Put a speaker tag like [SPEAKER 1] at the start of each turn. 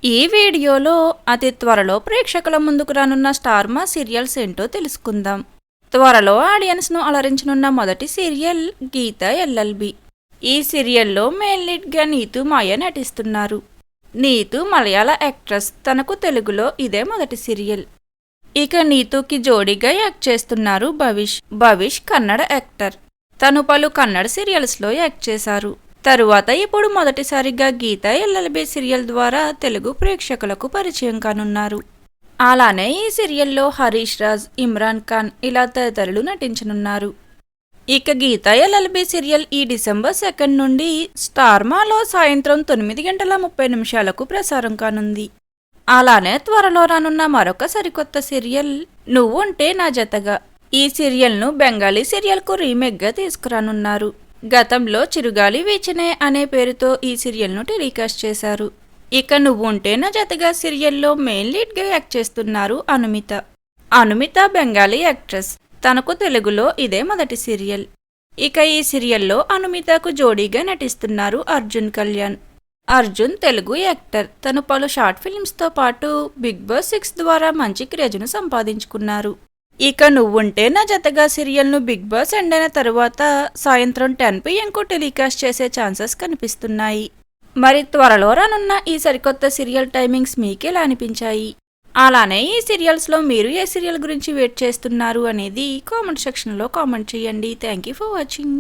[SPEAKER 1] ఈ వీడియోలో అతి త్వరలో ప్రేక్షకుల ముందుకు రానున్న స్టార్ మా సీరియల్స్ ఏంటో తెలుసుకుందాం. త్వరలో ఆడియన్స్ను అలరించనున్న మొదటి సీరియల్ గీత ఎల్ఎల్బి. ఈ సీరియల్లో మెయిన్ లీడ్గా నీతూ మాయ నటిస్తున్నారు. నీతూ మలయాళ యాక్ట్రెస్. తనకు తెలుగులో ఇదే మొదటి సీరియల్. ఇక నీతూకి జోడీగా యాక్ట్ చేస్తున్నారు భవిష్ కన్నడ యాక్టర్. తను పలు కన్నడ సీరియల్స్లో యాక్ట్ చేశారు. తరువాత ఇప్పుడు మొదటిసారిగా గీత ఎల్ఎల్బి సీరియల్ ద్వారా తెలుగు ప్రేక్షకులకు పరిచయం కానున్నారు. అలానే ఈ సీరియల్లో హరీష్ రాజ్, ఇమ్రాన్ ఖాన్ ఇలా తదితరులు నటించనున్నారు. ఇక గీత ఎల్ఎల్బి సీరియల్ ఈ డిసెంబర్ 2 నుండి స్టార్ మాలో సాయంత్రం 9:30 ప్రసారం కానుంది. అలానే త్వరలో రానున్న మరొక సరికొత్త సీరియల్ నువ్వుంటే నా జతగా. ఈ సీరియల్ను బెంగాలీ సీరియల్కు రీమేక్గా తీసుకురానున్నారు. గతంలో చిరుగాలి వీచినే అనే పేరుతో ఈ సీరియల్ను టెలికాస్ట్ చేశారు. ఇక నువ్వుంటే నా జతగా సీరియల్లో మెయిన్ లీడ్గా యాక్ట్ చేస్తున్నారు అనుమిత బెంగాలీ యాక్ట్రెస్. తనకు తెలుగులో ఇదే మొదటి సీరియల్. ఇక ఈ సీరియల్లో అనుమితకు జోడీగా నటిస్తున్నారు అర్జున్ కళ్యాణ్. అర్జున్ తెలుగు యాక్టర్. తను పలు షార్ట్ ఫిల్మ్స్తో పాటు బిగ్ బాస్ 6 ద్వారా మంచి క్రేజ్ను సంపాదించుకున్నారు. ఇక నువ్వుంటే నా జతగా సీరియల్ను బిగ్ బాస్ ఎండ్ అయిన తరువాత సాయంత్రం 10 PM టెలికాస్ట్ చేసే ఛాన్సెస్ కనిపిస్తున్నాయి. మరి త్వరలో రానున్న ఈ సరికొత్త సీరియల్ టైమింగ్స్ మీకెలా అనిపించాయి? అలానే ఈ సీరియల్స్లో మీరు ఏ సీరియల్ గురించి వెయిట్ చేస్తున్నారు అనేది కామెంట్ సెక్షన్లో కామెంట్ చేయండి. Thank you for watching.